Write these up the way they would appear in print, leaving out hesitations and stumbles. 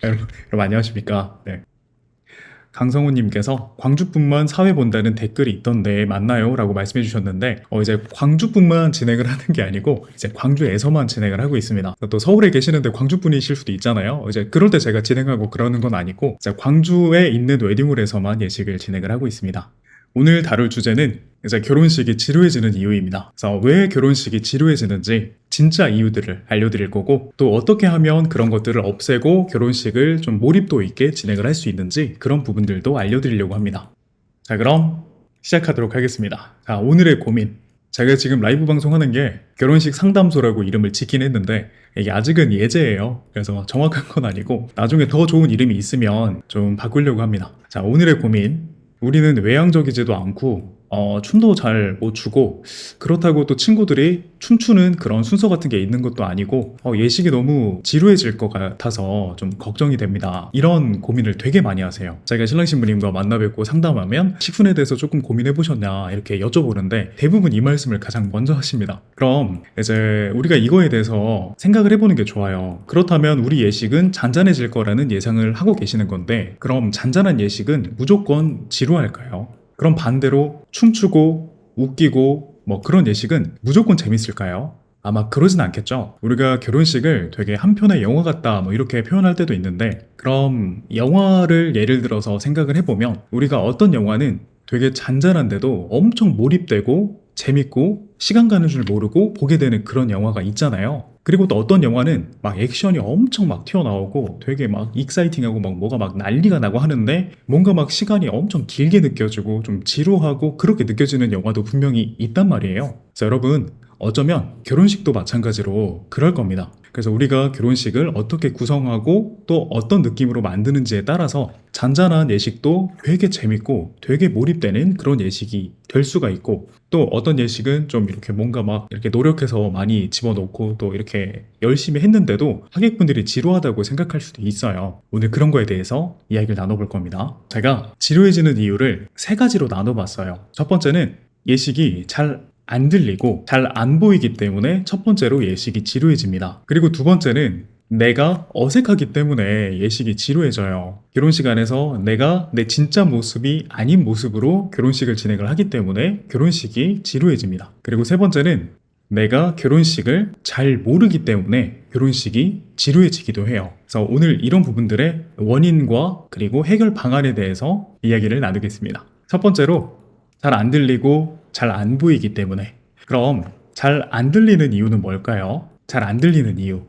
여러분 안녕하십니까? 네. 강성우님께서 광주뿐만 사회 본다는 댓글이 있던데 맞나요? 라고 말씀해 주셨는데 이제 광주뿐만 진행을 하는 게 아니고 이제 광주에서만 진행을 하고 있습니다. 또 서울에 계시는데 광주분이실 수도 있잖아요. 이제 그럴 때 제가 진행하고 그러는 건 아니고 이제 광주에 있는 웨딩홀에서만 예식을 진행을 하고 있습니다. 오늘 다룰 주제는 이제 결혼식이 지루해지는 이유입니다. 그래서 왜 결혼식이 지루해지는지 진짜 이유들을 알려드릴 거고 또 어떻게 하면 그런 것들을 없애고 결혼식을 좀 몰입도 있게 진행을 할 수 있는지 그런 부분들도 알려드리려고 합니다. 자, 그럼 시작하도록 하겠습니다. 자, 오늘의 고민. 제가 지금 라이브 방송하는 게 결혼식 상담소라고 이름을 짓긴 했는데 이게 아직은 예제예요. 그래서 정확한 건 아니고 나중에 더 좋은 이름이 있으면 좀 바꾸려고 합니다. 자, 오늘의 고민. 우리는 외향적이지도 않고 춤도 잘 못 추고 그렇다고 또 친구들이 춤추는 그런 순서 같은 게 있는 것도 아니고 예식이 너무 지루해질 것 같아서 좀 걱정이 됩니다. 이런 고민을 되게 많이 하세요. 제가 신랑 신부님과 만나 뵙고 상담하면 식순에 대해서 조금 고민해 보셨냐 이렇게 여쭤보는데 대부분 이 말씀을 가장 먼저 하십니다. 그럼 이제 우리가 이거에 대해서 생각을 해보는 게 좋아요. 그렇다면 우리 예식은 잔잔해질 거라는 예상을 하고 계시는 건데 그럼 잔잔한 예식은 무조건 지루할까요? 그럼 반대로 춤추고 웃기고 뭐 그런 예식은 무조건 재밌을까요? 아마 그러진 않겠죠. 우리가 결혼식을 되게 한 편의 영화 같다 뭐 이렇게 표현할 때도 있는데 그럼 영화를 예를 들어서 생각을 해보면 우리가 어떤 영화는 되게 잔잔한데도 엄청 몰입되고 재밌고 시간 가는 줄 모르고 보게 되는 그런 영화가 있잖아요. 그리고 또 어떤 영화는 막 액션이 엄청 막 튀어나오고 되게 막 익사이팅하고 막 뭐가 막 난리가 나고 하는데 뭔가 막 시간이 엄청 길게 느껴지고 좀 지루하고 그렇게 느껴지는 영화도 분명히 있단 말이에요. 자, 여러분 어쩌면 결혼식도 마찬가지로 그럴 겁니다. 그래서 우리가 결혼식을 어떻게 구성하고 또 어떤 느낌으로 만드는지에 따라서 잔잔한 예식도 되게 재밌고 되게 몰입되는 그런 예식이 될 수가 있고 또 어떤 예식은 좀 이렇게 뭔가 막 이렇게 노력해서 많이 집어넣고 또 이렇게 열심히 했는데도 하객분들이 지루하다고 생각할 수도 있어요. 오늘 그런 거에 대해서 이야기를 나눠볼 겁니다. 제가 지루해지는 이유를 세 가지로 나눠봤어요. 첫 번째는 예식이 잘 안 들리고 잘 안 보이기 때문에 첫 번째로 예식이 지루해집니다. 그리고 두 번째는 내가 어색하기 때문에 예식이 지루해져요. 결혼식 안에서 내가 내 진짜 모습이 아닌 모습으로 결혼식을 진행을 하기 때문에 결혼식이 지루해집니다. 그리고 세 번째는 내가 결혼식을 잘 모르기 때문에 결혼식이 지루해지기도 해요. 그래서 오늘 이런 부분들의 원인과 그리고 해결 방안에 대해서 이야기를 나누겠습니다. 첫 번째로 잘 안 들리고 잘 안 보이기 때문에. 그럼 잘 안 들리는 이유는 뭘까요? 잘 안 들리는 이유.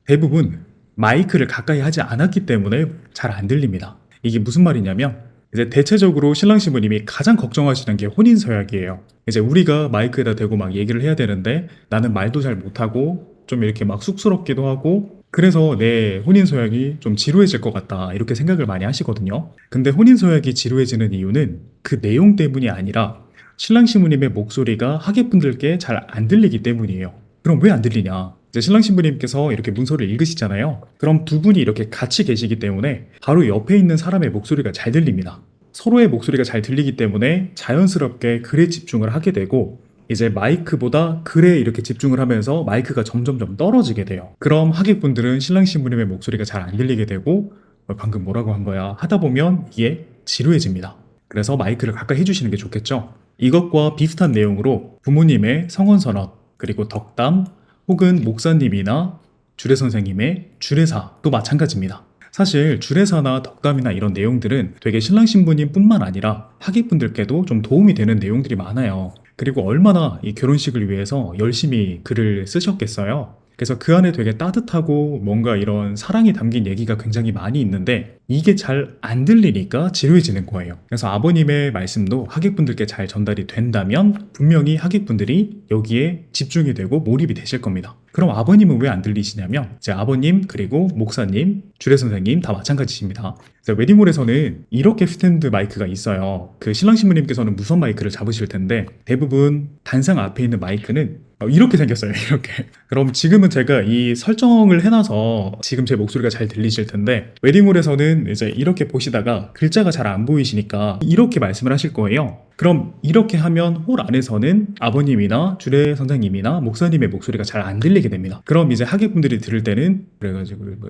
대부분 마이크를 가까이 하지 않았기 때문에 잘 안 들립니다. 이게 무슨 말이냐면 이제 대체적으로 신랑 신부님이 가장 걱정하시는 게 혼인 서약이에요. 이제 우리가 마이크에다 대고 막 얘기를 해야 되는데 나는 말도 잘 못하고 좀 이렇게 막 쑥스럽기도 하고 그래서 내 혼인 서약이 좀 지루해질 것 같다 이렇게 생각을 많이 하시거든요. 근데 혼인 서약이 지루해지는 이유는 그 내용 때문이 아니라 신랑 신부님의 목소리가 하객분들께 잘 안 들리기 때문이에요. 그럼 왜 안 들리냐? 이제 신랑 신부님께서 이렇게 문서를 읽으시잖아요. 그럼 두 분이 이렇게 같이 계시기 때문에 바로 옆에 있는 사람의 목소리가 잘 들립니다. 서로의 목소리가 잘 들리기 때문에 자연스럽게 글에 집중을 하게 되고 이제 마이크보다 글에 이렇게 집중을 하면서 마이크가 점점점 떨어지게 돼요. 그럼 하객분들은 신랑 신부님의 목소리가 잘 안 들리게 되고 방금 뭐라고 한 거야 하다 보면 이게 지루해집니다. 그래서 마이크를 가까이 해주시는 게 좋겠죠. 이것과 비슷한 내용으로 부모님의 성원선언 그리고 덕담 혹은 목사님이나 주례 선생님의 주례사도 마찬가지입니다. 사실 주례사나 덕담이나 이런 내용들은 되게 신랑 신부님 뿐만 아니라 하객분들께도 좀 도움이 되는 내용들이 많아요. 그리고 얼마나 이 결혼식을 위해서 열심히 글을 쓰셨겠어요. 그래서 그 안에 되게 따뜻하고 뭔가 이런 사랑이 담긴 얘기가 굉장히 많이 있는데 이게 잘 안 들리니까 지루해지는 거예요. 그래서 아버님의 말씀도 하객분들께 잘 전달이 된다면 분명히 하객분들이 여기에 집중이 되고 몰입이 되실 겁니다. 그럼 아버님은 왜 안 들리시냐면 이제 아버님 그리고 목사님, 주례 선생님 다 마찬가지십니다. 웨딩홀에서는 이렇게 스탠드 마이크가 있어요. 그 신랑 신부님께서는 무선 마이크를 잡으실 텐데 대부분 단상 앞에 있는 마이크는 이렇게 생겼어요. 이렇게. 그럼 지금은 제가 이 설정을 해놔서 지금 제 목소리가 잘 들리실 텐데 웨딩홀에서는 이제 이렇게 보시다가 글자가 잘 안 보이시니까 이렇게 말씀을 하실 거예요. 그럼 이렇게 하면 홀 안에서는 아버님이나 주례 선생님이나 목사님의 목소리가 잘 안 들리게 됩니다. 그럼 이제 하객분들이 들을 때는 그래가지고 뭐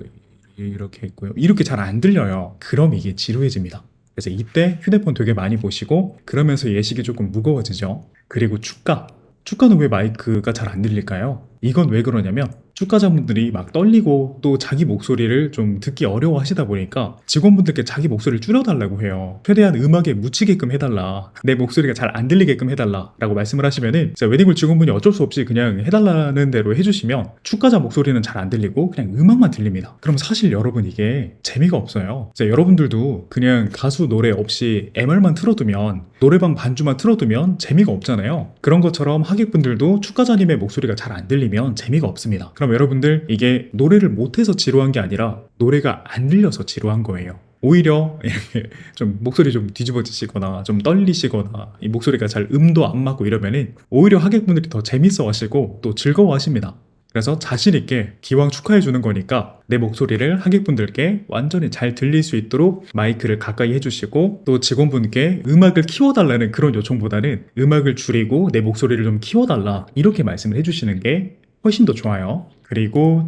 이렇게 있고요. 이렇게 잘 안 들려요. 그럼 이게 지루해집니다. 그래서 이때 휴대폰 되게 많이 보시고 그러면서 예식이 조금 무거워지죠. 그리고 축가는 왜 마이크가 잘 안 들릴까요? 이건 왜 그러냐면 축가자분들이 막 떨리고 또 자기 목소리를 좀 듣기 어려워 하시다 보니까 직원분들께 자기 목소리를 줄여달라고 해요. 최대한 음악에 묻히게끔 해달라. 내 목소리가 잘 안 들리게끔 해달라 라고 말씀을 하시면은 웨딩홀 직원분이 어쩔 수 없이 그냥 해달라는 대로 해주시면 축가자 목소리는 잘 안 들리고 그냥 음악만 들립니다. 그럼 사실 여러분 이게 재미가 없어요. 여러분들도 그냥 가수 노래 없이 MR만 틀어두면 노래방 반주만 틀어두면 재미가 없잖아요. 그런 것처럼 하객분들도 축가자님의 목소리가 잘 안 들리면 재미가 없습니다. 그럼 여러분들 이게 노래를 못해서 지루한 게 아니라 노래가 안 들려서 지루한 거예요. 오히려 이렇게 좀 목소리 좀 뒤집어지시거나 좀 떨리시거나 이 목소리가 잘 음도 안 맞고 이러면은 오히려 하객분들이 더 재밌어 하시고 또 즐거워 하십니다. 그래서 자신 있게 기왕 축하해 주는 거니까 내 목소리를 하객분들께 완전히 잘 들릴 수 있도록 마이크를 가까이 해주시고 또 직원분께 음악을 키워달라는 그런 요청보다는 음악을 줄이고 내 목소리를 좀 키워달라 이렇게 말씀을 해주시는 게 훨씬 더 좋아요. 그리고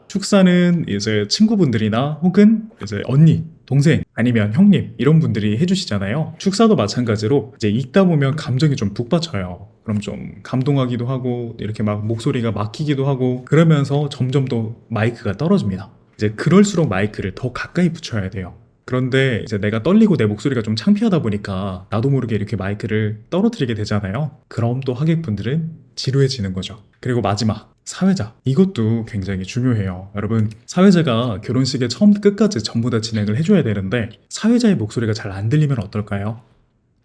축사는 이제 친구분들이나 혹은 이제 언니, 동생 아니면 형님 이런 분들이 해주시잖아요. 축사도 마찬가지로 이제 읽다 보면 감정이 좀 북받쳐요. 그럼 좀 감동하기도 하고 이렇게 막 목소리가 막히기도 하고 그러면서 점점 더 마이크가 떨어집니다. 이제 그럴수록 마이크를 더 가까이 붙여야 돼요. 그런데 이제 내가 떨리고 내 목소리가 좀 창피하다 보니까 나도 모르게 이렇게 마이크를 떨어뜨리게 되잖아요. 그럼 또 하객분들은 지루해지는 거죠. 그리고 마지막 사회자, 이것도 굉장히 중요해요. 여러분, 사회자가 결혼식에 처음 끝까지 전부 다 진행을 해줘야 되는데 사회자의 목소리가 잘 안 들리면 어떨까요?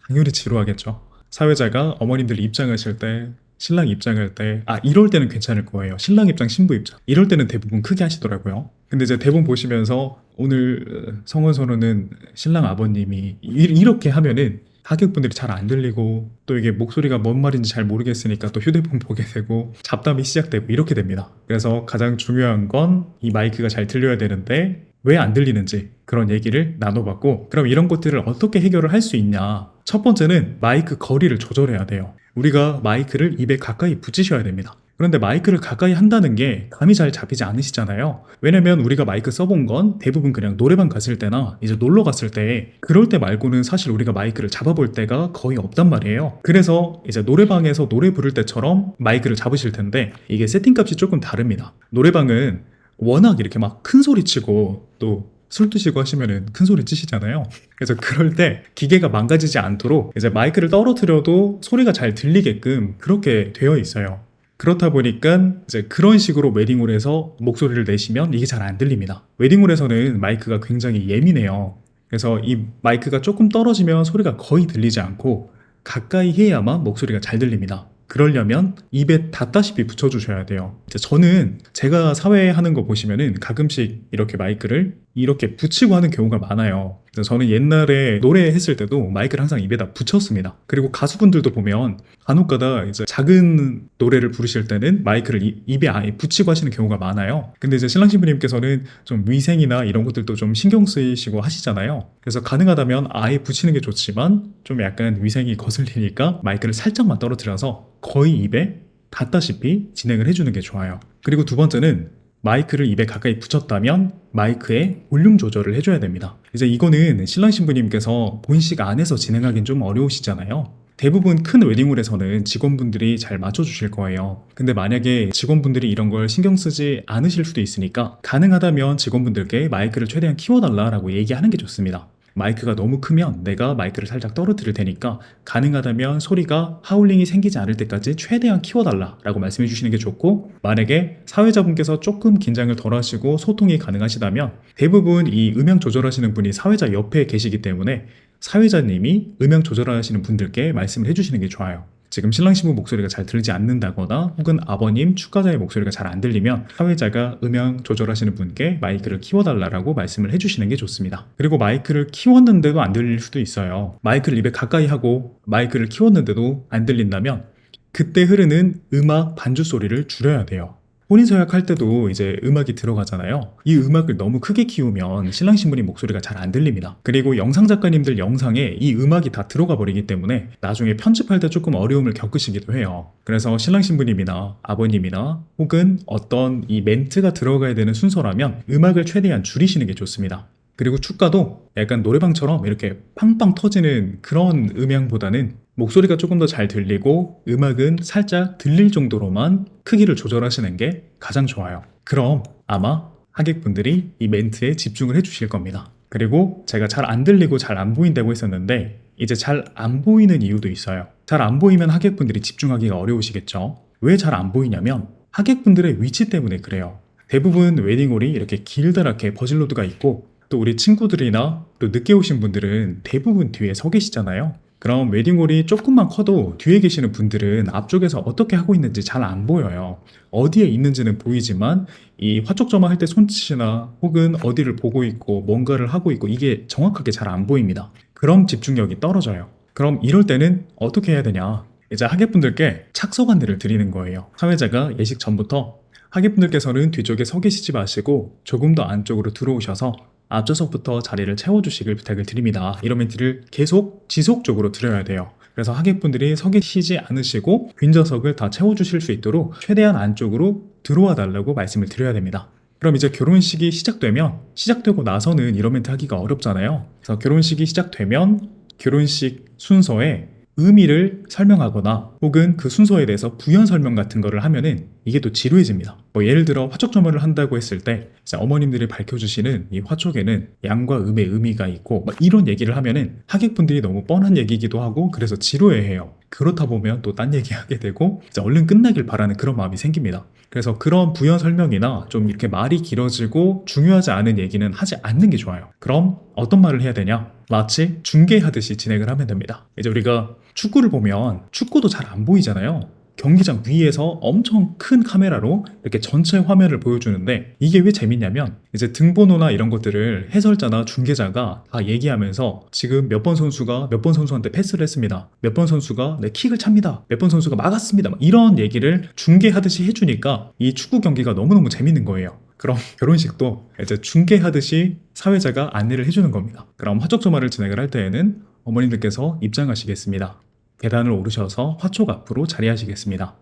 당연히 지루하겠죠. 사회자가 어머님들 입장하실 때, 신랑 입장할 때, 이럴 때는 괜찮을 거예요. 신랑 입장, 신부 입장. 이럴 때는 대부분 크게 하시더라고요. 근데 이제 대본 보시면서 오늘 성원선언은 신랑 아버님이 이렇게 하면은 하객분들이 잘 안 들리고 또 이게 목소리가 뭔 말인지 잘 모르겠으니까 또 휴대폰 보게 되고 잡담이 시작되고 이렇게 됩니다. 그래서 가장 중요한 건 이 마이크가 잘 들려야 되는데 왜 안 들리는지 그런 얘기를 나눠봤고 그럼 이런 것들을 어떻게 해결을 할 수 있냐. 첫 번째는 마이크 거리를 조절해야 돼요. 우리가 마이크를 입에 가까이 붙이셔야 됩니다. 그런데 마이크를 가까이 한다는 게 감이 잘 잡히지 않으시잖아요. 왜냐면 우리가 마이크 써본 건 대부분 그냥 노래방 갔을 때나 이제 놀러 갔을 때 그럴 때 말고는 사실 우리가 마이크를 잡아볼 때가 거의 없단 말이에요. 그래서 이제 노래방에서 노래 부를 때처럼 마이크를 잡으실 텐데 이게 세팅값이 조금 다릅니다. 노래방은 워낙 이렇게 막 큰 소리 치고 또 술 드시고 하시면은 큰 소리 치시잖아요. 그래서 그럴 때 기계가 망가지지 않도록 이제 마이크를 떨어뜨려도 소리가 잘 들리게끔 그렇게 되어 있어요. 그렇다 보니까 이제 그런 식으로 웨딩홀에서 목소리를 내시면 이게 잘 안 들립니다. 웨딩홀에서는 마이크가 굉장히 예민해요. 그래서 이 마이크가 조금 떨어지면 소리가 거의 들리지 않고 가까이 해야만 목소리가 잘 들립니다. 그러려면 입에 닿다시피 붙여주셔야 돼요. 저는 제가 사회에 하는 거 보시면은 가끔씩 이렇게 마이크를 이렇게 붙이고 하는 경우가 많아요. 그래서 저는 옛날에 노래했을 때도 마이크를 항상 입에다 붙였습니다. 그리고 가수분들도 보면 간혹가다 이제 작은 노래를 부르실 때는 마이크를 입에 아예 붙이고 하시는 경우가 많아요. 근데 이제 신랑 신부님께서는 좀 위생이나 이런 것들도 좀 신경 쓰이시고 하시잖아요. 그래서 가능하다면 아예 붙이는 게 좋지만 좀 약간 위생이 거슬리니까 마이크를 살짝만 떨어뜨려서 거의 입에 닿다시피 진행을 해주는 게 좋아요. 그리고 두 번째는 마이크를 입에 가까이 붙였다면 마이크의 볼륨 조절을 해줘야 됩니다. 이제 이거는 신랑 신부님께서 본식 안에서 진행하기는 좀 어려우시잖아요. 대부분 큰 웨딩홀에서는 직원분들이 잘 맞춰주실 거예요. 근데 만약에 직원분들이 이런 걸 신경 쓰지 않으실 수도 있으니까 가능하다면 직원분들께 마이크를 최대한 키워달라고 얘기하는 게 좋습니다. 마이크가 너무 크면 내가 마이크를 살짝 떨어뜨릴 테니까 가능하다면 소리가 하울링이 생기지 않을 때까지 최대한 키워달라고 말씀해 주시는 게 좋고 만약에 사회자분께서 조금 긴장을 덜 하시고 소통이 가능하시다면 대부분 이 음향 조절하시는 분이 사회자 옆에 계시기 때문에 사회자님이 음향 조절하시는 분들께 말씀을 해주시는 게 좋아요. 지금 신랑 신부 목소리가 잘 들리지 않는다거나 혹은 아버님 축가자의 목소리가 잘 안 들리면 사회자가 음향 조절하시는 분께 마이크를 키워달라고 말씀을 해주시는 게 좋습니다. 그리고 마이크를 키웠는데도 안 들릴 수도 있어요. 마이크를 입에 가까이 하고 마이크를 키웠는데도 안 들린다면 그때 흐르는 음악 반주 소리를 줄여야 돼요. 혼인서약 할 때도 이제 음악이 들어가잖아요. 이 음악을 너무 크게 키우면 신랑 신부님 목소리가 잘 안 들립니다. 그리고 영상 작가님들 영상에 이 음악이 다 들어가 버리기 때문에 나중에 편집할 때 조금 어려움을 겪으시기도 해요. 그래서 신랑 신부님이나 아버님이나 혹은 어떤 이 멘트가 들어가야 되는 순서라면 음악을 최대한 줄이시는 게 좋습니다. 그리고 축가도 약간 노래방처럼 이렇게 팡팡 터지는 그런 음향보다는 목소리가 조금 더 잘 들리고 음악은 살짝 들릴 정도로만 크기를 조절하시는 게 가장 좋아요. 그럼 아마 하객분들이 이 멘트에 집중을 해주실 겁니다. 그리고 제가 잘 안 들리고 잘 안 보인다고 했었는데 이제 잘 안 보이는 이유도 있어요. 잘 안 보이면 하객분들이 집중하기가 어려우시겠죠? 왜 잘 안 보이냐면 하객분들의 위치 때문에 그래요. 대부분 웨딩홀이 이렇게 길다랗게 버질로드가 있고 또 우리 친구들이나 또 늦게 오신 분들은 대부분 뒤에 서 계시잖아요. 그럼 웨딩홀이 조금만 커도 뒤에 계시는 분들은 앞쪽에서 어떻게 하고 있는지 잘 안 보여요. 어디에 있는지는 보이지만 이 화촉점화 할 때 손짓이나 혹은 어디를 보고 있고 뭔가를 하고 있고 이게 정확하게 잘 안 보입니다. 그럼 집중력이 떨어져요. 그럼 이럴 때는 어떻게 해야 되냐? 이제 하객분들께 착석 안내를 드리는 거예요. 사회자가 예식 전부터 하객분들께서는 뒤쪽에 서 계시지 마시고 조금 더 안쪽으로 들어오셔서 앞좌석부터 자리를 채워주시길 부탁을 드립니다. 이런 멘트를 계속 지속적으로 드려야 돼요. 그래서 하객분들이 서 계시지 않으시고 빈좌석을 다 채워주실 수 있도록 최대한 안쪽으로 들어와 달라고 말씀을 드려야 됩니다. 그럼 이제 결혼식이 시작되고 나서는 이런 멘트 하기가 어렵잖아요. 그래서 결혼식이 시작되면 결혼식 순서에 의미를 설명하거나 혹은 그 순서에 대해서 부연 설명 같은 거를 하면은 이게 또 지루해집니다. 뭐 예를 들어 화촉점화를 한다고 했을 때 이제 어머님들이 밝혀주시는 이 화촉에는 양과 음의 의미가 있고 막 이런 얘기를 하면은 하객분들이 너무 뻔한 얘기기도 하고 그래서 지루해해요. 그렇다 보면 또 딴 얘기하게 되고 이제 얼른 끝나길 바라는 그런 마음이 생깁니다. 그래서 그런 부연 설명이나 좀 이렇게 말이 길어지고 중요하지 않은 얘기는 하지 않는 게 좋아요. 그럼 어떤 말을 해야 되냐? 마치 중계하듯이 진행을 하면 됩니다. 이제 우리가 축구를 보면 축구도 잘 안 보이잖아요. 경기장 위에서 엄청 큰 카메라로 이렇게 전체 화면을 보여주는데 이게 왜 재밌냐면 이제 등번호나 이런 것들을 해설자나 중계자가 다 얘기하면서 지금 몇 번 선수가 몇 번 선수한테 패스를 했습니다. 몇 번 선수가 킥을 찹니다. 몇 번 선수가 막았습니다. 이런 얘기를 중계하듯이 해주니까 이 축구 경기가 너무너무 재밌는 거예요. 그럼 결혼식도 이제 중계하듯이 사회자가 안내를 해주는 겁니다. 그럼 화촉점화를 진행을 할 때에는 어머님들께서 입장하시겠습니다. 계단을 오르셔서 화촉 앞으로 자리하시겠습니다.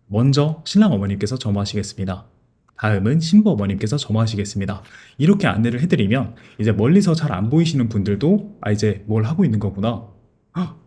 먼저 신랑 어머님께서 점화하시겠습니다. 다음은 신부 어머님께서 점화하시겠습니다. 이렇게 안내를 해드리면 이제 멀리서 잘 안 보이시는 분들도 이제 뭘 하고 있는 거구나.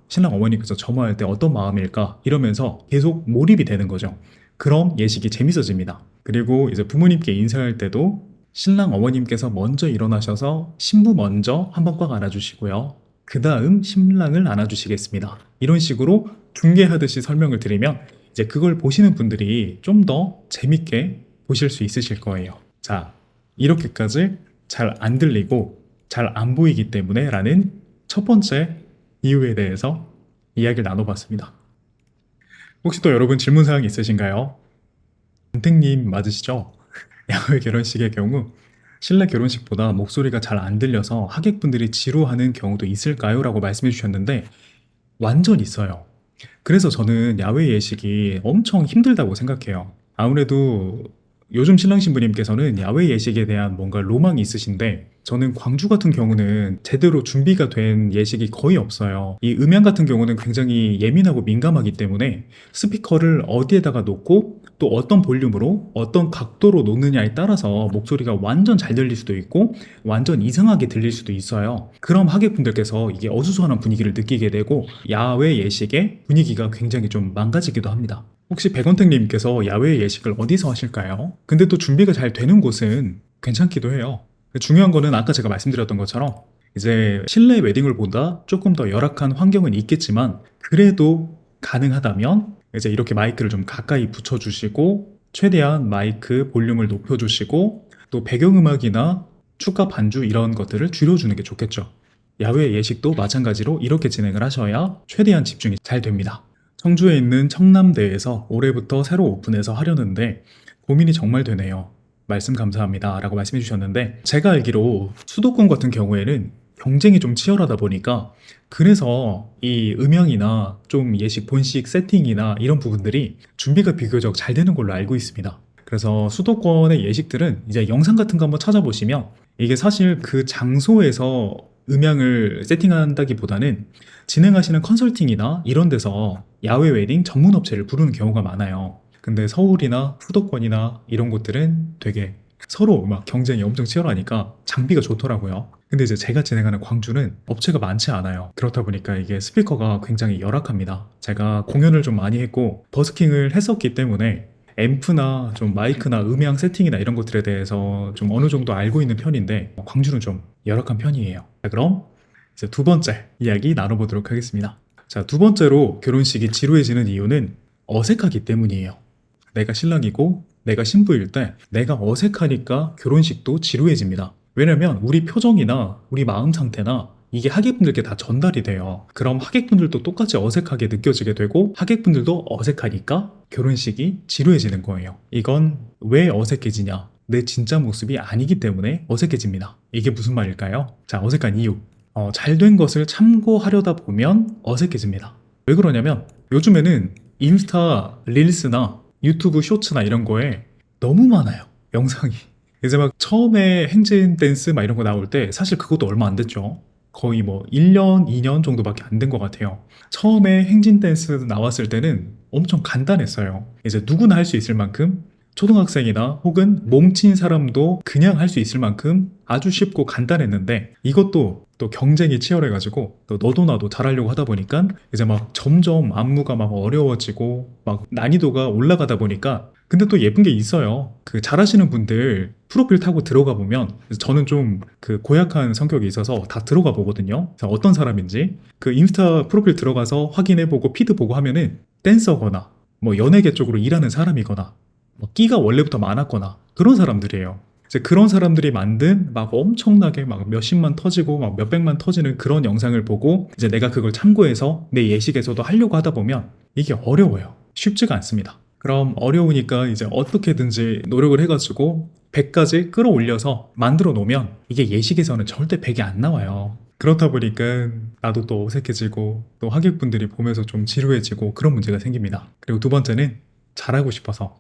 신랑 어머님께서 점화할 때 어떤 마음일까? 이러면서 계속 몰입이 되는 거죠. 그럼 예식이 재밌어집니다. 그리고 이제 부모님께 인사할 때도 신랑 어머님께서 먼저 일어나셔서 신부 먼저 한번 꽉 안아주시고요. 그 다음 신랑을 안아주시겠습니다. 이런 식으로 중계하듯이 설명을 드리면 이제 그걸 보시는 분들이 좀 더 재밌게 보실 수 있으실 거예요. 자, 이렇게까지 잘 안 들리고 잘 안 보이기 때문에 라는 첫 번째 이유에 대해서 이야기를 나눠봤습니다. 혹시 또 여러분 질문사항 있으신가요? 은택님 맞으시죠? 야외 결혼식의 경우 실내 결혼식보다 목소리가 잘 안 들려서 하객분들이 지루하는 경우도 있을까요? 라고 말씀해 주셨는데 완전 있어요. 그래서 저는 야외 예식이 엄청 힘들다고 생각해요. 아무래도 요즘 신랑 신부님께서는 야외 예식에 대한 뭔가 로망이 있으신데 저는 광주 같은 경우는 제대로 준비가 된 예식이 거의 없어요. 이 음향 같은 경우는 굉장히 예민하고 민감하기 때문에 스피커를 어디에다가 놓고 또 어떤 볼륨으로 어떤 각도로 놓느냐에 따라서 목소리가 완전 잘 들릴 수도 있고 완전 이상하게 들릴 수도 있어요. 그럼 하객분들께서 이게 어수선한 분위기를 느끼게 되고 야외 예식의 분위기가 굉장히 좀 망가지기도 합니다. 혹시 백원택님께서 야외 예식을 어디서 하실까요? 근데 또 준비가 잘 되는 곳은 괜찮기도 해요. 중요한 거는 아까 제가 말씀드렸던 것처럼 이제 실내 웨딩홀보다 조금 더 열악한 환경은 있겠지만 그래도 가능하다면 이제 이렇게 마이크를 좀 가까이 붙여주시고 최대한 마이크 볼륨을 높여주시고 또 배경음악이나 축가 반주 이런 것들을 줄여주는 게 좋겠죠. 야외 예식도 마찬가지로 이렇게 진행을 하셔야 최대한 집중이 잘 됩니다. 청주에 있는 청남대에서 올해부터 새로 오픈해서 하려는데 고민이 정말 되네요. 말씀 감사합니다 라고 말씀해 주셨는데 제가 알기로 수도권 같은 경우에는 경쟁이 좀 치열하다 보니까 그래서 이 음향이나 좀 예식 본식 세팅이나 이런 부분들이 준비가 비교적 잘 되는 걸로 알고 있습니다. 그래서 수도권의 예식들은 이제 영상 같은 거 한번 찾아보시면 이게 사실 그 장소에서 음향을 세팅한다기보다는 진행하시는 컨설팅이나 이런 데서 야외 웨딩 전문 업체를 부르는 경우가 많아요. 근데 서울이나 수도권이나 이런 곳들은 되게 서로 막 경쟁이 엄청 치열하니까 장비가 좋더라고요. 근데 이제 제가 진행하는 광주는 업체가 많지 않아요. 그렇다 보니까 이게 스피커가 굉장히 열악합니다. 제가 공연을 좀 많이 했고 버스킹을 했었기 때문에 앰프나 좀 마이크나 음향 세팅이나 이런 것들에 대해서 좀 어느 정도 알고 있는 편인데 광주는 좀 열악한 편이에요. 자, 그럼 이제 두 번째 이야기 나눠보도록 하겠습니다. 자, 두 번째로 결혼식이 지루해지는 이유는 어색하기 때문이에요. 내가 신랑이고 내가 신부일 때 내가 어색하니까 결혼식도 지루해집니다. 왜냐면 우리 표정이나 우리 마음 상태나 이게 하객분들께 다 전달이 돼요. 그럼 하객분들도 똑같이 어색하게 느껴지게 되고 하객분들도 어색하니까 결혼식이 지루해지는 거예요. 이건 왜 어색해지냐? 내 진짜 모습이 아니기 때문에 어색해집니다. 이게 무슨 말일까요? 자, 어색한 이유. 잘된 것을 참고하려다 보면 어색해집니다. 왜 그러냐면 요즘에는 인스타 릴스나 유튜브 쇼츠나 이런 거에 너무 많아요. 영상이. 이제 막 처음에 행진 댄스 막 이런 거 나올 때 사실 그것도 얼마 안 됐죠. 거의 뭐 1년, 2년 정도밖에 안 된 것 같아요. 처음에 행진 댄스 나왔을 때는 엄청 간단했어요. 이제 누구나 할 수 있을 만큼 초등학생이나 혹은 몸친 사람도 그냥 할 수 있을 만큼 아주 쉽고 간단했는데 이것도 또 경쟁이 치열해가지고 또 너도 나도 잘하려고 하다 보니까 이제 막 점점 안무가 막 어려워지고 막 난이도가 올라가다 보니까 근데 또 예쁜 게 있어요. 그 잘하시는 분들 프로필 타고 들어가 보면 저는 좀 그 고약한 성격이 있어서 다 들어가 보거든요. 그래서 어떤 사람인지 그 인스타 프로필 들어가서 확인해보고 피드 보고 하면은 댄서거나 뭐 연예계 쪽으로 일하는 사람이거나 뭐 끼가 원래부터 많았거나 그런 사람들이에요. 이제 그런 사람들이 만든 막 엄청나게 막 몇십만 터지고 막 몇백만 터지는 그런 영상을 보고 이제 내가 그걸 참고해서 내 예식에서도 하려고 하다 보면 이게 어려워요. 쉽지가 않습니다. 그럼 어려우니까 이제 어떻게든지 노력을 해가지고 100까지 끌어올려서 만들어 놓으면 이게 예식에서는 절대 100이 안 나와요. 그렇다 보니까 나도 또 어색해지고 또 하객분들이 보면서 좀 지루해지고 그런 문제가 생깁니다. 그리고 두 번째는 잘하고 싶어서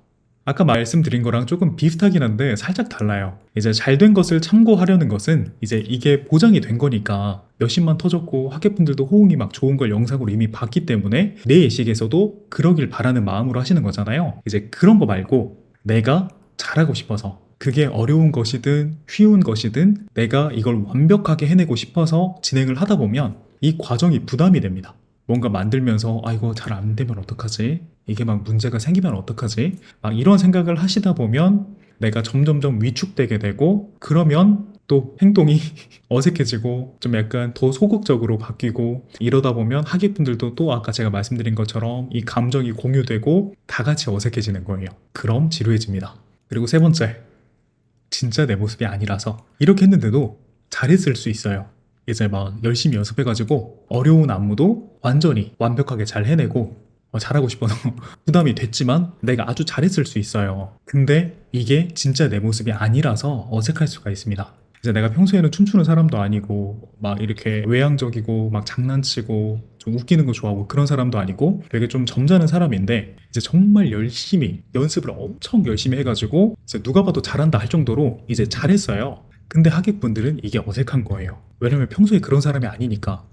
아까 말씀드린 거랑 조금 비슷하긴 한데 살짝 달라요. 이제 잘된 것을 참고하려는 것은 이제 이게 보장이 된 거니까 몇십만 터졌고 하객분들도 호응이 막 좋은 걸 영상으로 이미 봤기 때문에 내 예식에서도 그러길 바라는 마음으로 하시는 거잖아요. 이제 그런 거 말고 내가 잘하고 싶어서 그게 어려운 것이든 쉬운 것이든 내가 이걸 완벽하게 해내고 싶어서 진행을 하다 보면 이 과정이 부담이 됩니다. 뭔가 만들면서 아 이거 잘 안 되면 어떡하지? 이게 막 문제가 생기면 어떡하지? 막 이런 생각을 하시다 보면 내가 점점점 위축되게 되고 그러면 또 행동이 어색해지고 좀 약간 더 소극적으로 바뀌고 이러다 보면 하객분들도 또 아까 제가 말씀드린 것처럼 이 감정이 공유되고 다 같이 어색해지는 거예요. 그럼 지루해집니다. 그리고 세 번째, 진짜 내 모습이 아니라서 이렇게 했는데도 잘했을 수 있어요. 이제 막 열심히 연습해가지고 어려운 안무도 완전히 완벽하게 잘 해내고 잘하고 싶어서 부담이 됐지만 내가 아주 잘했을 수 있어요. 근데 이게 진짜 내 모습이 아니라서 어색할 수가 있습니다. 이제 내가 평소에는 춤추는 사람도 아니고 막 이렇게 외향적이고 막 장난치고 좀 웃기는 거 좋아하고 그런 사람도 아니고 되게 좀 점잖은 사람인데 이제 정말 열심히 연습을 엄청 열심히 해가지고 이제 누가 봐도 잘한다 할 정도로 이제 잘했어요. 근데 하객분들은 이게 어색한 거예요. 왜냐면 평소에 그런 사람이 아니니까.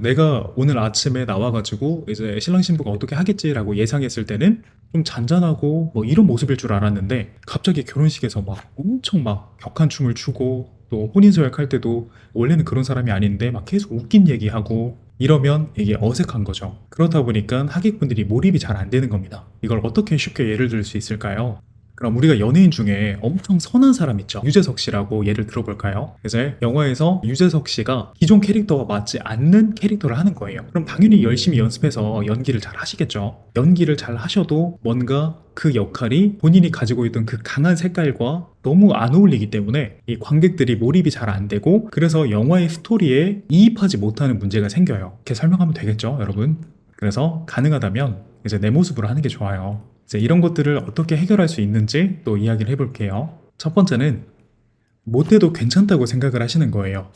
내가 오늘 아침에 나와가지고 이제 신랑 신부가 어떻게 하겠지라고 예상했을 때는 좀 잔잔하고 뭐 이런 모습일 줄 알았는데 갑자기 결혼식에서 막 엄청 막 격한 춤을 추고 또 혼인서약 할 때도 원래는 그런 사람이 아닌데 막 계속 웃긴 얘기하고 이러면 이게 어색한 거죠. 그렇다 보니까 하객분들이 몰입이 잘 안 되는 겁니다. 이걸 어떻게 쉽게 예를 들 수 있을까요? 그럼 우리가 연예인 중에 엄청 선한 사람 있죠. 유재석 씨라고 예를 들어볼까요? 이제 영화에서 유재석 씨가 기존 캐릭터와 맞지 않는 캐릭터를 하는 거예요. 그럼 당연히 열심히 연습해서 연기를 잘 하시겠죠. 연기를 잘 하셔도 뭔가 그 역할이 본인이 가지고 있던 그 강한 색깔과 너무 안 어울리기 때문에 이 관객들이 몰입이 잘 안 되고 그래서 영화의 스토리에 이입하지 못하는 문제가 생겨요. 이렇게 설명하면 되겠죠, 여러분? 그래서 가능하다면 이제 내 모습으로 하는 게 좋아요. 이제 이런 것들을 어떻게 해결할 수 있는지 또 이야기를 해볼게요. 첫 번째는 못해도 괜찮다고 생각을 하시는 거예요.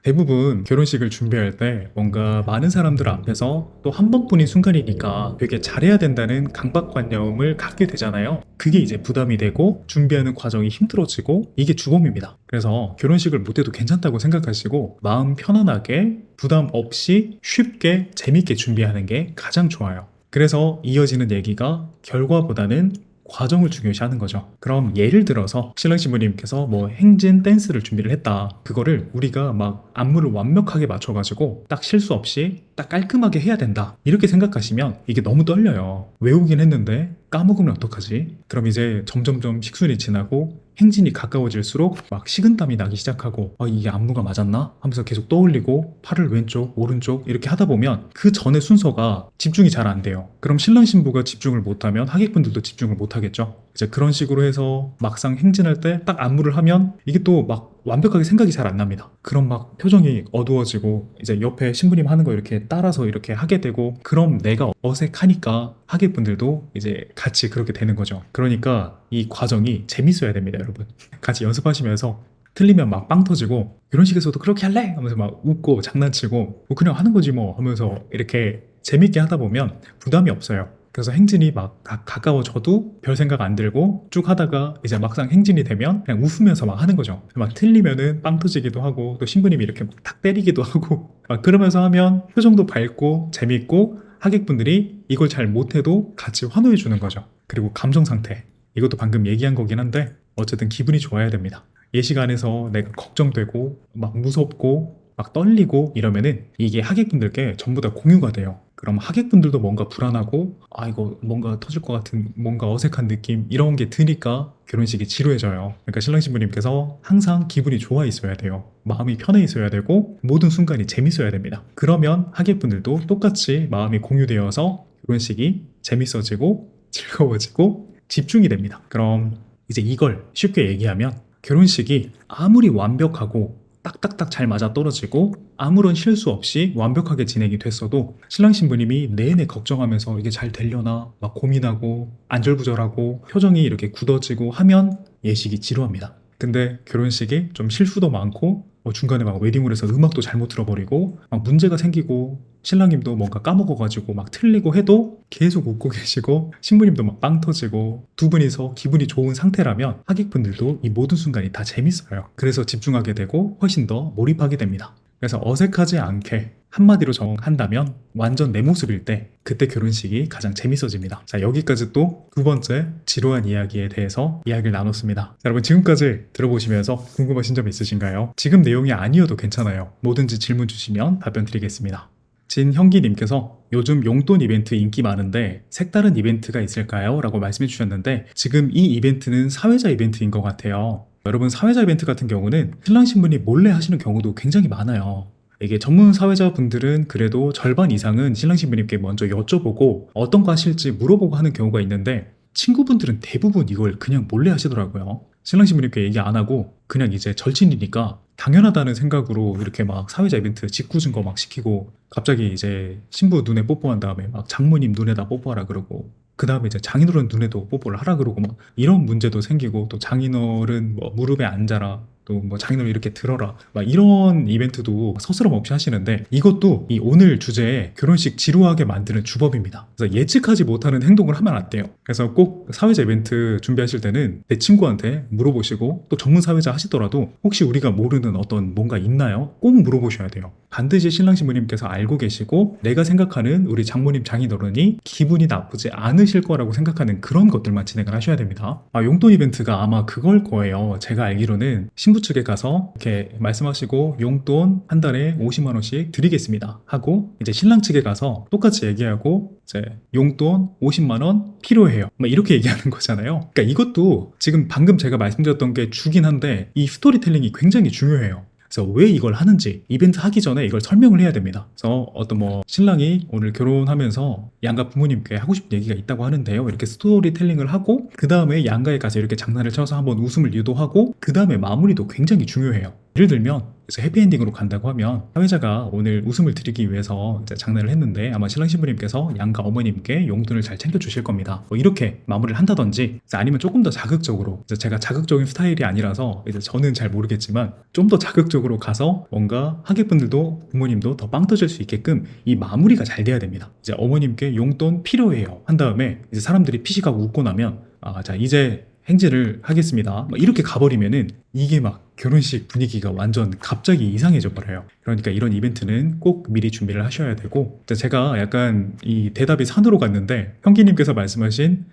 대부분 결혼식을 준비할 때 뭔가 많은 사람들 앞에서 또 한 번뿐인 순간이니까 되게 잘해야 된다는 강박관념을 갖게 되잖아요. 그게 이제 부담이 되고 준비하는 과정이 힘들어지고 이게 주범입니다. 그래서 결혼식을 못해도 괜찮다고 생각하시고 마음 편안하게 부담 없이 쉽게 재밌게 준비하는 게 가장 좋아요. 그래서 이어지는 얘기가 결과보다는 과정을 중요시하는 거죠. 그럼 예를 들어서 신랑 신부님께서 뭐 행진 댄스를 준비를 했다. 그거를 우리가 막 안무를 완벽하게 맞춰가지고 딱 실수 없이 딱 깔끔하게 해야 된다. 이렇게 생각하시면 이게 너무 떨려요. 외우긴 했는데 까먹으면 어떡하지? 그럼 이제 점점점 식순이 지나고 행진이 가까워질수록 막 식은땀이 나기 시작하고 이게 안무가 맞았나? 하면서 계속 떠올리고 팔을 왼쪽, 오른쪽 이렇게 하다 보면 그 전의 순서가 집중이 잘 안 돼요. 그럼 신랑 신부가 집중을 못하면 하객분들도 집중을 못하겠죠. 이제 그런 식으로 해서 막상 행진할 때 딱 안무를 하면 이게 또 막 완벽하게 생각이 잘 안 납니다. 그럼 막 표정이 어두워지고 이제 옆에 신부님 하는 거 이렇게 따라서 이렇게 하게 되고 그럼 내가 어색하니까 하객분들도 이제 같이 그렇게 되는 거죠. 그러니까 이 과정이 재밌어야 됩니다, 여러분. 같이 연습하시면서 틀리면 막 빵 터지고 결혼식에서도 그렇게 할래? 하면서 막 웃고 장난치고 뭐 그냥 하는 거지 뭐 하면서 이렇게 재밌게 하다 보면 부담이 없어요. 그래서 행진이 막 가까워져도 별 생각 안 들고 쭉 하다가 이제 막상 행진이 되면 그냥 웃으면서 막 하는 거죠. 막 틀리면은 빵 터지기도 하고 또 신부님이 이렇게 막 탁 때리기도 하고 막 그러면서 하면 표정도 밝고 재밌고 하객분들이 이걸 잘 못해도 같이 환호해 주는 거죠. 그리고 감정 상태. 이것도 방금 얘기한 거긴 한데 어쨌든 기분이 좋아야 됩니다. 예시간에서 내가 걱정되고 막 무섭고 막 떨리고 이러면은 이게 하객분들께 전부 다 공유가 돼요. 그럼 하객분들도 뭔가 불안하고 이거 뭔가 터질 것 같은 뭔가 어색한 느낌 이런 게 드니까 결혼식이 지루해져요. 그러니까 신랑 신부님께서 항상 기분이 좋아 있어야 돼요. 마음이 편해 있어야 되고 모든 순간이 재밌어야 됩니다. 그러면 하객분들도 똑같이 마음이 공유되어서 결혼식이 재밌어지고 즐거워지고 집중이 됩니다. 그럼 이제 이걸 쉽게 얘기하면 결혼식이 아무리 완벽하고 딱딱딱 잘 맞아떨어지고 아무런 실수 없이 완벽하게 진행이 됐어도 신랑 신부님이 내내 걱정하면서 이게 잘 되려나 막 고민하고 안절부절하고 표정이 이렇게 굳어지고 하면 예식이 지루합니다. 근데 결혼식이 좀 실수도 많고 중간에 막 웨딩홀에서 음악도 잘못 들어버리고 막 문제가 생기고 신랑님도 뭔가 까먹어가지고 막 틀리고 해도 계속 웃고 계시고 신부님도 막 빵 터지고 두 분이서 기분이 좋은 상태라면 하객분들도 이 모든 순간이 다 재밌어요. 그래서 집중하게 되고 훨씬 더 몰입하게 됩니다. 그래서 어색하지 않게 한마디로 정한다면 완전 내 모습일 때 그때 결혼식이 가장 재밌어집니다. 자, 여기까지 또 두 번째 지루한 이야기에 대해서 이야기를 나눴습니다. 자, 여러분 지금까지 들어보시면서 궁금하신 점 있으신가요? 지금 내용이 아니어도 괜찮아요. 뭐든지 질문 주시면 답변 드리겠습니다. 진형기님께서 요즘 용돈 이벤트 인기 많은데 색다른 이벤트가 있을까요? 라고 말씀해 주셨는데 지금 이 이벤트는 사회자 이벤트인 것 같아요. 여러분 사회자 이벤트 같은 경우는 신랑 신부님 몰래 하시는 경우도 굉장히 많아요. 이게 전문 사회자분들은 그래도 절반 이상은 신랑 신부님께 먼저 여쭤보고 어떤 거 하실지 물어보고 하는 경우가 있는데 친구분들은 대부분 이걸 그냥 몰래 하시더라고요. 신랑 신부님께 얘기 안 하고 그냥 이제 절친이니까 당연하다는 생각으로 이렇게 막 사회자 이벤트 직구 증거 막 시키고 갑자기 이제 신부 눈에 뽀뽀한 다음에 막 장모님 눈에다 뽀뽀하라 그러고 그 다음에 이제 장인어른 눈에도 뽀뽀를 하라 그러고 막 이런 문제도 생기고 또 장인어른 뭐 무릎에 앉아라 또 뭐 장인어른 이렇게 들어라 막 이런 이벤트도 서스럼 없이 하시는데 이것도 이 오늘 주제에 결혼식 지루하게 만드는 주범입니다. 그래서 예측하지 못하는 행동을 하면 안 돼요. 그래서 꼭 사회자 이벤트 준비하실 때는 내 친구한테 물어보시고 또 전문 사회자 하시더라도 혹시 우리가 모르는 어떤 뭔가 있나요? 꼭 물어보셔야 돼요. 반드시 신랑 신부님께서 알고 계시고 내가 생각하는 우리 장모님 장인어른이 기분이 나쁘지 않으실 거라고 생각하는 그런 것들만 진행을 하셔야 됩니다. 용돈 이벤트가 아마 그걸 거예요. 제가 알기로는 신부 측에 가서 이렇게 말씀하시고 용돈 한 달에 50만 원씩 드리겠습니다 하고 이제 신랑 측에 가서 똑같이 얘기하고 이제 용돈 50만 원 필요해요 막 이렇게 얘기하는 거잖아요. 그러니까 이것도 지금 방금 제가 말씀드렸던 게 주긴 한데 이 스토리텔링이 굉장히 중요해요. 그래서 왜 이걸 하는지 이벤트 하기 전에 이걸 설명을 해야 됩니다. 그래서 어떤 뭐 신랑이 오늘 결혼하면서 양가 부모님께 하고 싶은 얘기가 있다고 하는데요. 이렇게 스토리텔링을 하고 그 다음에 양가에 가서 이렇게 장난을 쳐서 한번 웃음을 유도하고 그 다음에 마무리도 굉장히 중요해요. 예를 들면 그래서 해피엔딩으로 간다고 하면 사회자가 오늘 웃음을 드리기 위해서 이제 장난을 했는데 아마 신랑 신부님께서 양가 어머님께 용돈을 잘 챙겨주실 겁니다. 뭐 이렇게 마무리를 한다든지 아니면 조금 더 자극적으로 이제 제가 자극적인 스타일이 아니라서 이제 저는 잘 모르겠지만 좀 더 자극적으로 가서 뭔가 하객분들도 부모님도 더 빵 터질 수 있게끔 이 마무리가 잘 돼야 됩니다. 이제 어머님께 용돈 필요해요 한 다음에 이제 사람들이 피식하고 웃고 나면 자 이제 행진을 하겠습니다. 막 이렇게 가버리면은 이게 막 결혼식 분위기가 완전 갑자기 이상해져 버려요. 그러니까 이런 이벤트는 꼭 미리 준비를 하셔야 되고 제가 약간 이 대답이 산으로 갔는데 형기님께서 말씀하신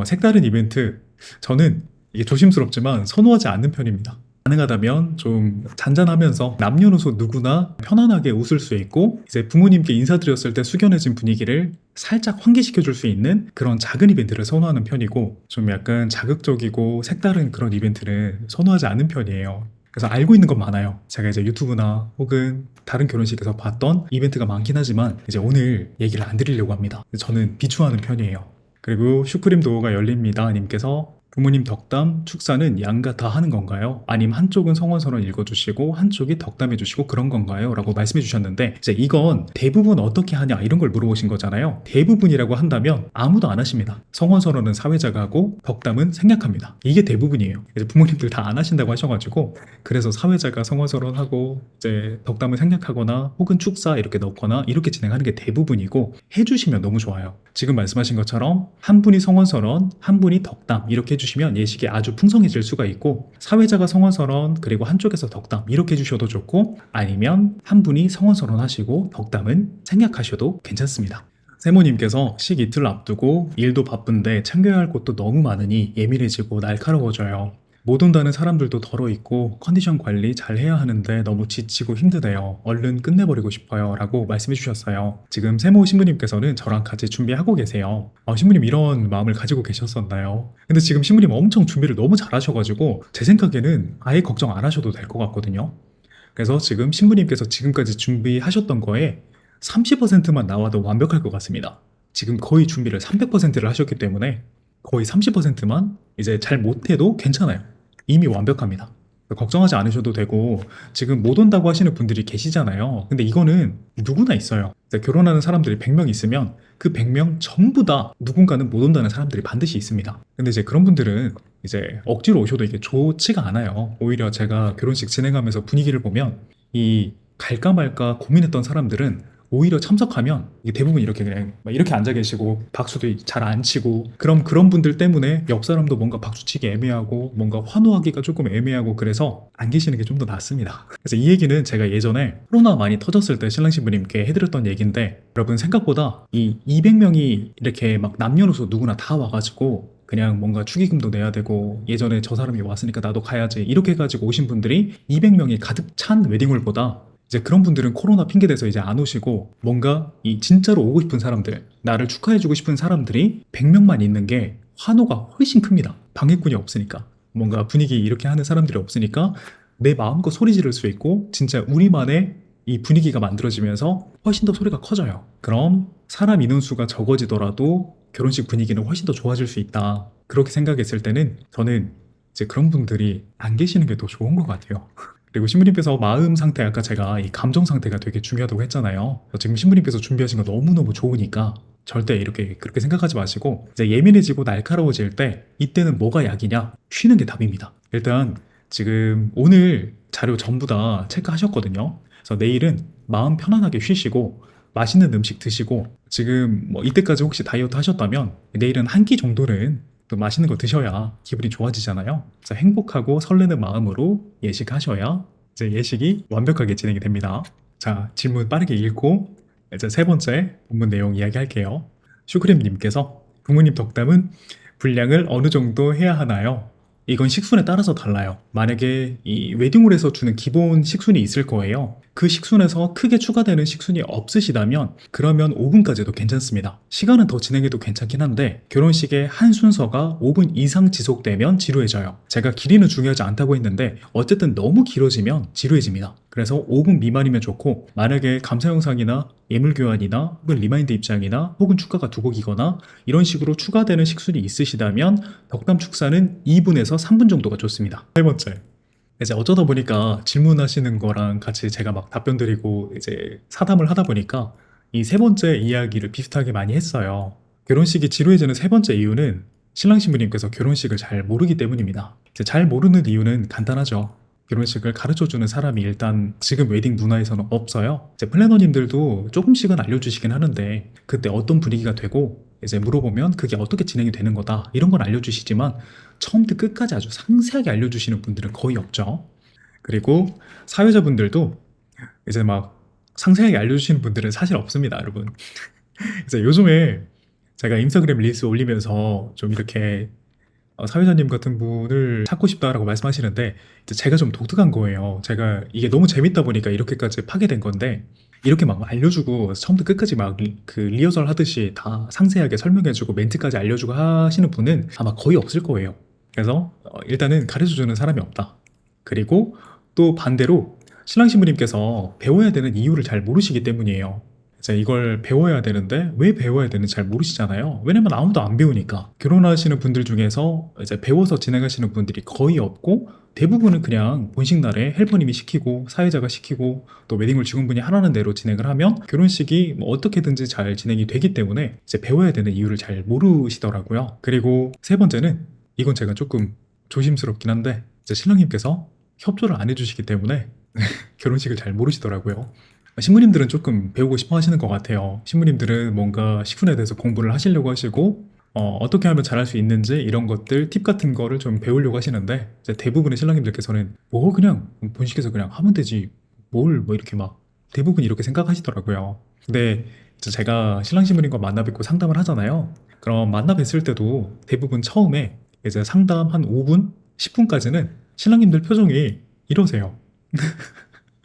색다른 이벤트 저는 이게 조심스럽지만 선호하지 않는 편입니다. 가능하다면 좀 잔잔하면서 남녀노소 누구나 편안하게 웃을 수 있고 이제 부모님께 인사드렸을 때 숙연해진 분위기를 살짝 환기시켜 줄 수 있는 그런 작은 이벤트를 선호하는 편이고 좀 약간 자극적이고 색다른 그런 이벤트는 선호하지 않는 편이에요. 그래서 알고 있는 건 많아요. 제가 이제 유튜브나 혹은 다른 결혼식에서 봤던 이벤트가 많긴 하지만 이제 오늘 얘기를 안 드리려고 합니다. 저는 비추하는 편이에요. 그리고 슈크림 도어가 열립니다 님께서 부모님 덕담 축사는 양가 다 하는 건가요? 아니면 한쪽은 성원서론 읽어주시고 한쪽이 덕담해주시고 그런 건가요? 라고 말씀해 주셨는데 이제 이건 대부분 어떻게 하냐 이런 걸 물어보신 거잖아요. 대부분이라고 한다면 아무도 안 하십니다. 성원서론은 사회자가 하고 덕담은 생략합니다. 이게 대부분이에요. 이제 부모님들 다 안 하신다고 하셔가지고 그래서 사회자가 성원서론하고 이제 덕담을 생략하거나 혹은 축사 이렇게 넣거나 이렇게 진행하는 게 대부분이고 해주시면 너무 좋아요. 지금 말씀하신 것처럼 한 분이 성원서론 한 분이 덕담 이렇게 해주시면 예식이 아주 풍성해질 수가 있고 사회자가 성원서론 그리고 한쪽에서 덕담 이렇게 해주셔도 좋고 아니면 한 분이 성원서론 하시고 덕담은 생략하셔도 괜찮습니다. 세모님께서 식 이틀 앞두고 일도 바쁜데 챙겨야 할 것도 너무 많으니 예민해지고 날카로워져요. 못 온다는 사람들도 덜어 있고 컨디션 관리 잘 해야 하는데 너무 지치고 힘드네요. 얼른 끝내버리고 싶어요 라고 말씀해 주셨어요. 지금 세모 신부님께서는 저랑 같이 준비하고 계세요. 신부님 이런 마음을 가지고 계셨었나요? 근데 지금 신부님 엄청 준비를 너무 잘하셔가지고 제 생각에는 아예 걱정 안 하셔도 될 것 같거든요. 그래서 지금 신부님께서 지금까지 준비하셨던 거에 30%만 나와도 완벽할 것 같습니다. 지금 거의 준비를 300%를 하셨기 때문에 거의 30%만 이제 잘 못해도 괜찮아요. 이미 완벽합니다. 걱정하지 않으셔도 되고 지금 못 온다고 하시는 분들이 계시잖아요. 근데 이거는 누구나 있어요. 결혼하는 사람들이 100명 있으면 그 100명 전부 다 누군가는 못 온다는 사람들이 반드시 있습니다. 근데 이제 그런 분들은 이제 억지로 오셔도 이게 좋지가 않아요. 오히려 제가 결혼식 진행하면서 분위기를 보면 이 갈까 말까 고민했던 사람들은 오히려 참석하면 이게 대부분 이렇게 그냥 이렇게 앉아 계시고 박수도 잘 안 치고 그런 분들 때문에 옆 사람도 뭔가 박수치기 애매하고 뭔가 환호하기가 조금 애매하고 그래서 안 계시는 게 좀 더 낫습니다. 그래서 이 얘기는 제가 예전에 코로나 많이 터졌을 때 신랑 신부님께 해드렸던 얘기인데 여러분 생각보다 이 200명이 이렇게 막 남녀노소 누구나 다 와가지고 그냥 뭔가 축의금도 내야 되고 예전에 저 사람이 왔으니까 나도 가야지 이렇게 해가지고 오신 분들이 200명이 가득 찬 웨딩홀보다 이제 그런 분들은 코로나 핑계대서 이제 안 오시고 뭔가 이 진짜로 오고 싶은 사람들 나를 축하해주고 싶은 사람들이 100명만 있는 게 환호가 훨씬 큽니다. 방해꾼이 없으니까 뭔가 분위기 이렇게 하는 사람들이 없으니까 내 마음껏 소리 지를 수 있고 진짜 우리만의 이 분위기가 만들어지면서 훨씬 더 소리가 커져요. 그럼 사람 인원수가 적어지더라도 결혼식 분위기는 훨씬 더 좋아질 수 있다. 그렇게 생각했을 때는 저는 이제 그런 분들이 안 계시는 게 더 좋은 것 같아요. 그리고 신부님께서 마음 상태 아까 제가 이 감정 상태가 되게 중요하다고 했잖아요. 지금 신부님께서 준비하신 거 너무너무 좋으니까 절대 이렇게 그렇게 생각하지 마시고 이제 예민해지고 날카로워질 때 이때는 뭐가 약이냐? 쉬는 게 답입니다. 일단 지금 오늘 자료 전부 다 체크하셨거든요. 그래서 내일은 마음 편안하게 쉬시고 맛있는 음식 드시고 지금 뭐 이때까지 혹시 다이어트 하셨다면 내일은 한 끼 정도는 또 맛있는 거 드셔야 기분이 좋아지잖아요. 그래서 행복하고 설레는 마음으로 예식하셔야 이제 예식이 완벽하게 진행이 됩니다. 자, 질문 빠르게 읽고 이제 세 번째 본문 내용 이야기할게요. 슈크림님께서 부모님 덕담은 분량을 어느 정도 해야 하나요? 이건 식순에 따라서 달라요. 만약에 이 웨딩홀에서 주는 기본 식순이 있을 거예요. 그 식순에서 크게 추가되는 식순이 없으시다면 그러면 5분까지도 괜찮습니다. 시간은 더 진행해도 괜찮긴 한데 결혼식의 한 순서가 5분 이상 지속되면 지루해져요. 제가 길이는 중요하지 않다고 했는데 어쨌든 너무 길어지면 지루해집니다. 그래서 5분 미만이면 좋고 만약에 감사 영상이나 예물 교환이나 혹은 리마인드 입장이나 혹은 축가가 두 곡이거나 이런 식으로 추가되는 식순이 있으시다면 덕담 축사는 2분에서 3분 정도가 좋습니다. 세 번째, 이제 어쩌다 보니까 질문하시는 거랑 같이 제가 막 답변 드리고 이제 사담을 하다 보니까 이 세 번째 이야기를 비슷하게 많이 했어요. 결혼식이 지루해지는 세 번째 이유는 신랑 신부님께서 결혼식을 잘 모르기 때문입니다. 이제 잘 모르는 이유는 간단하죠. 결혼식을 가르쳐주는 사람이 일단 지금 웨딩 문화에서는 없어요. 이제 플래너님들도 조금씩은 알려주시긴 하는데 그때 어떤 분위기가 되고 이제 물어보면 그게 어떻게 진행이 되는 거다 이런 건 알려주시지만 처음부터 끝까지 아주 상세하게 알려주시는 분들은 거의 없죠. 그리고 사회자분들도 이제 막 상세하게 알려주시는 분들은 사실 없습니다, 여러분. 이제 요즘에 제가 인스타그램 릴스 올리면서 좀 이렇게 사회자님 같은 분을 찾고 싶다라고 말씀하시는데 이제 제가 좀 독특한 거예요. 제가 이게 너무 재밌다 보니까 이렇게까지 파게 된 건데 이렇게 막 알려주고 처음부터 끝까지 막 그 리허설 하듯이 다 상세하게 설명해주고 멘트까지 알려주고 하시는 분은 아마 거의 없을 거예요. 그래서 일단은 가르쳐주는 사람이 없다. 그리고 또 반대로 신랑 신부님께서 배워야 되는 이유를 잘 모르시기 때문이에요. 이제 이걸 배워야 되는데 왜 배워야 되는지 잘 모르시잖아요. 왜냐면 아무도 안 배우니까. 결혼하시는 분들 중에서 이제 배워서 진행하시는 분들이 거의 없고 대부분은 그냥 본식 날에 헬퍼님이 시키고 사회자가 시키고 또 웨딩홀 직원분이 하라는 대로 진행을 하면 결혼식이 뭐 어떻게든지 잘 진행이 되기 때문에 이제 배워야 되는 이유를 잘 모르시더라고요. 그리고 세 번째는 이건 제가 조금 조심스럽긴 한데 이제 신랑님께서 협조를 안 해주시기 때문에 결혼식을 잘 모르시더라고요. 신부님들은 조금 배우고 싶어 하시는 것 같아요. 신부님들은 뭔가 식훈에 대해서 공부를 하시려고 하시고 어떻게 하면 잘할 수 있는지 이런 것들 팁 같은 거를 좀 배우려고 하시는데 이제 대부분의 신랑님들께서는 뭐 그냥 본식에서 그냥 하면 되지 뭘 뭐 이렇게 막 대부분 이렇게 생각하시더라고요. 근데 이제 제가 신랑 신부님과 만나 뵙고 상담을 하잖아요. 그럼 만나 뵀을 때도 대부분 처음에 이제 상담 한 5분, 10분까지는 신랑님들 표정이 이러세요.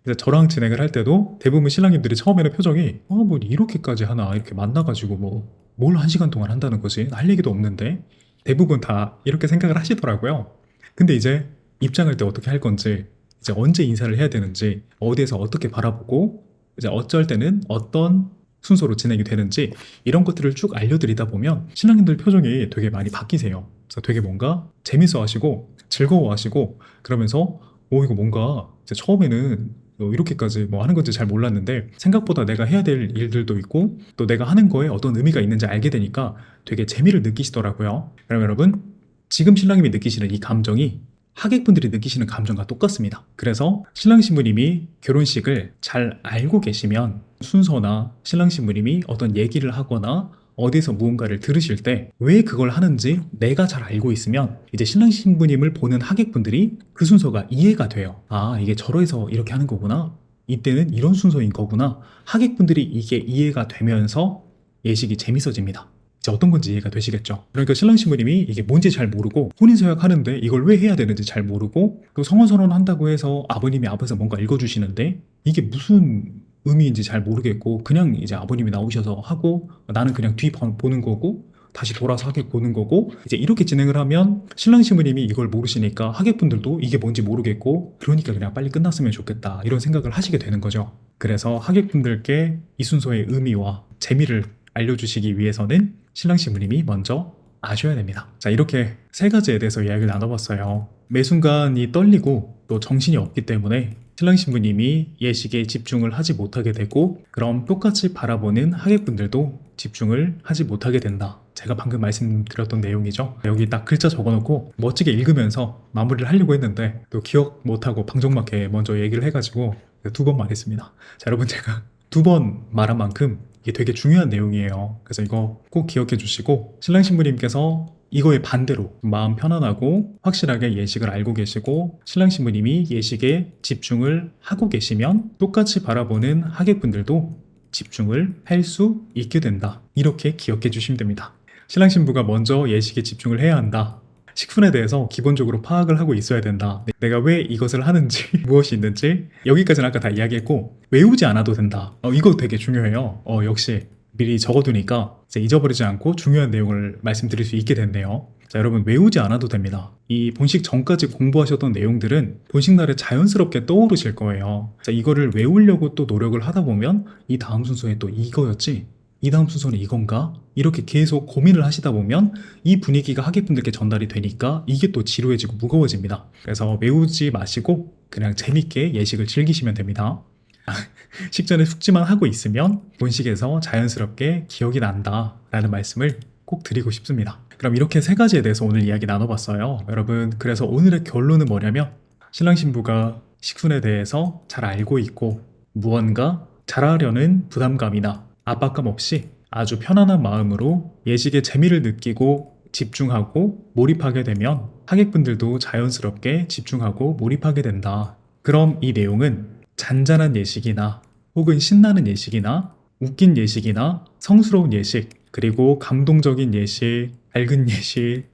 이제 저랑 진행을 할 때도 대부분 신랑님들이 처음에는 표정이 뭐 이렇게까지 하나 이렇게 만나가지고 뭐 뭘 한 시간 동안 한다는 거지 할 얘기도 없는데 대부분 다 이렇게 생각을 하시더라고요. 근데 이제 입장할 때 어떻게 할 건지 이제 언제 인사를 해야 되는지 어디에서 어떻게 바라보고 이제 어쩔 때는 어떤 순서로 진행이 되는지 이런 것들을 쭉 알려드리다 보면 신랑님들 표정이 되게 많이 바뀌세요. 그래서 되게 뭔가 재밌어 하시고 즐거워 하시고 그러면서 이거 뭔가 이제 처음에는 이렇게까지 뭐 하는 건지 잘 몰랐는데 생각보다 내가 해야 될 일들도 있고 또 내가 하는 거에 어떤 의미가 있는지 알게 되니까 되게 재미를 느끼시더라고요. 그럼 여러분 지금 신랑님이 느끼시는 이 감정이 하객분들이 느끼시는 감정과 똑같습니다. 그래서 신랑 신부님이 결혼식을 잘 알고 계시면 순서나 신랑 신부님이 어떤 얘기를 하거나 어디서 무언가를 들으실 때 왜 그걸 하는지 내가 잘 알고 있으면 이제 신랑 신부님을 보는 하객분들이 그 순서가 이해가 돼요. 아, 이게 저러해서 이렇게 하는 거구나. 이때는 이런 순서인 거구나. 하객분들이 이게 이해가 되면서 예식이 재밌어집니다. 이제 어떤 건지 이해가 되시겠죠? 그러니까 신랑 신부님이 이게 뭔지 잘 모르고 혼인서약 하는데 이걸 왜 해야 되는지 잘 모르고 또 성혼선언 한다고 해서 아버님이 앞에서 뭔가 읽어주시는데 이게 무슨 의미인지 잘 모르겠고 그냥 이제 아버님이 나오셔서 하고 나는 그냥 뒤 보는 거고 다시 돌아서 하객 보는 거고 이제 이렇게 진행을 하면 신랑 신부님이 이걸 모르시니까 하객분들도 이게 뭔지 모르겠고 그러니까 그냥 빨리 끝났으면 좋겠다 이런 생각을 하시게 되는 거죠. 그래서 하객분들께 이 순서의 의미와 재미를 알려주시기 위해서는 신랑 신부님이 먼저 아셔야 됩니다. 자, 이렇게 세 가지에 대해서 이야기를 나눠봤어요. 매 순간이 떨리고 또 정신이 없기 때문에 신랑 신부님이 예식에 집중을 하지 못하게 되고 그럼 똑같이 바라보는 하객분들도 집중을 하지 못하게 된다. 제가 방금 말씀드렸던 내용이죠. 여기 딱 글자 적어놓고 멋지게 읽으면서 마무리를 하려고 했는데 또 기억 못하고 방정맞게 먼저 얘기를 해가지고 2번 말했습니다. 자, 여러분 제가 2번 말한 만큼 이게 되게 중요한 내용이에요. 그래서 이거 꼭 기억해 주시고 신랑 신부님께서 이거에 반대로 마음 편안하고 확실하게 예식을 알고 계시고 신랑 신부님이 예식에 집중을 하고 계시면 똑같이 바라보는 하객분들도 집중을 할 수 있게 된다. 이렇게 기억해 주시면 됩니다. 신랑 신부가 먼저 예식에 집중을 해야 한다. 식훈에 대해서 기본적으로 파악을 하고 있어야 된다. 내가 왜 이것을 하는지 무엇이 있는지 여기까지는 아까 다 이야기했고 외우지 않아도 된다. 이거 되게 중요해요. 역시 미리 적어두니까 이제 잊어버리지 않고 중요한 내용을 말씀드릴 수 있게 됐네요. 자, 여러분 외우지 않아도 됩니다. 이 본식 전까지 공부하셨던 내용들은 본식 날에 자연스럽게 떠오르실 거예요. 자, 이거를 외우려고 또 노력을 하다 보면 이 다음 순서에 또 이거였지 이 다음 순서는 이건가? 이렇게 계속 고민을 하시다 보면 이 분위기가 하객분들께 전달이 되니까 이게 또 지루해지고 무거워집니다. 그래서 외우지 마시고 그냥 재밌게 예식을 즐기시면 됩니다. 식전에 숙지만 하고 있으면 본식에서 자연스럽게 기억이 난다 라는 말씀을 꼭 드리고 싶습니다. 그럼 이렇게 세 가지에 대해서 오늘 이야기 나눠봤어요. 여러분, 그래서 오늘의 결론은 뭐냐면 신랑 신부가 식순에 대해서 잘 알고 있고 무언가 잘하려는 부담감이나 압박감 없이 아주 편안한 마음으로 예식의 재미를 느끼고 집중하고 몰입하게 되면 하객분들도 자연스럽게 집중하고 몰입하게 된다. 그럼 이 내용은 잔잔한 예식이나 혹은 신나는 예식이나 웃긴 예식이나 성스러운 예식 그리고 감동적인 예식, 밝은 예식,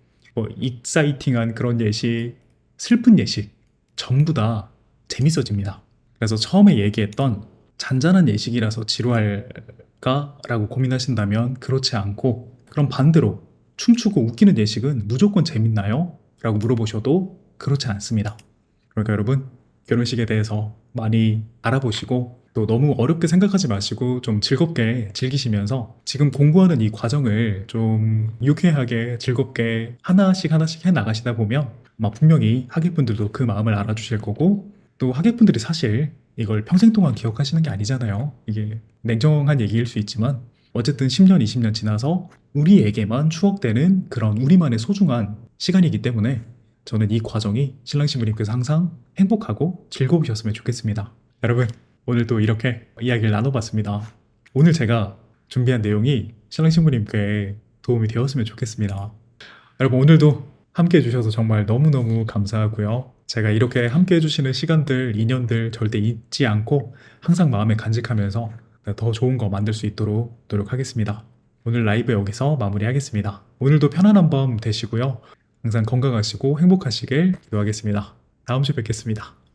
익사이팅한 그런 예식, 슬픈 예식 전부 다 재밌어집니다. 그래서 처음에 얘기했던 잔잔한 예식이라서 지루할까? 라고 고민하신다면 그렇지 않고 그럼 반대로 춤추고 웃기는 예식은 무조건 재밌나요? 라고 물어보셔도 그렇지 않습니다. 그러니까 여러분 결혼식에 대해서 많이 알아보시고 또 너무 어렵게 생각하지 마시고 좀 즐겁게 즐기시면서 지금 공부하는 이 과정을 좀 유쾌하게 즐겁게 하나씩 하나씩 해 나가시다 보면 아마 분명히 하객분들도 그 마음을 알아주실 거고 또 하객분들이 사실 이걸 평생 동안 기억하시는 게 아니잖아요. 이게 냉정한 얘기일 수 있지만 어쨌든 10년, 20년 지나서 우리에게만 추억되는 그런 우리만의 소중한 시간이기 때문에 저는 이 과정이 신랑 신부님께서 항상 행복하고 즐거우셨으면 좋겠습니다. 여러분, 오늘도 이렇게 이야기를 나눠봤습니다. 오늘 제가 준비한 내용이 신랑 신부님께 도움이 되었으면 좋겠습니다. 여러분, 오늘도 함께 해주셔서 정말 너무너무 감사하고요. 제가 이렇게 함께 해주시는 시간들, 인연들 절대 잊지 않고 항상 마음에 간직하면서 더 좋은 거 만들 수 있도록 노력하겠습니다. 오늘 라이브 여기서 마무리하겠습니다. 오늘도 편안한 밤 되시고요. 항상 건강하시고 행복하시길 기도하겠습니다. 다음 주에 뵙겠습니다.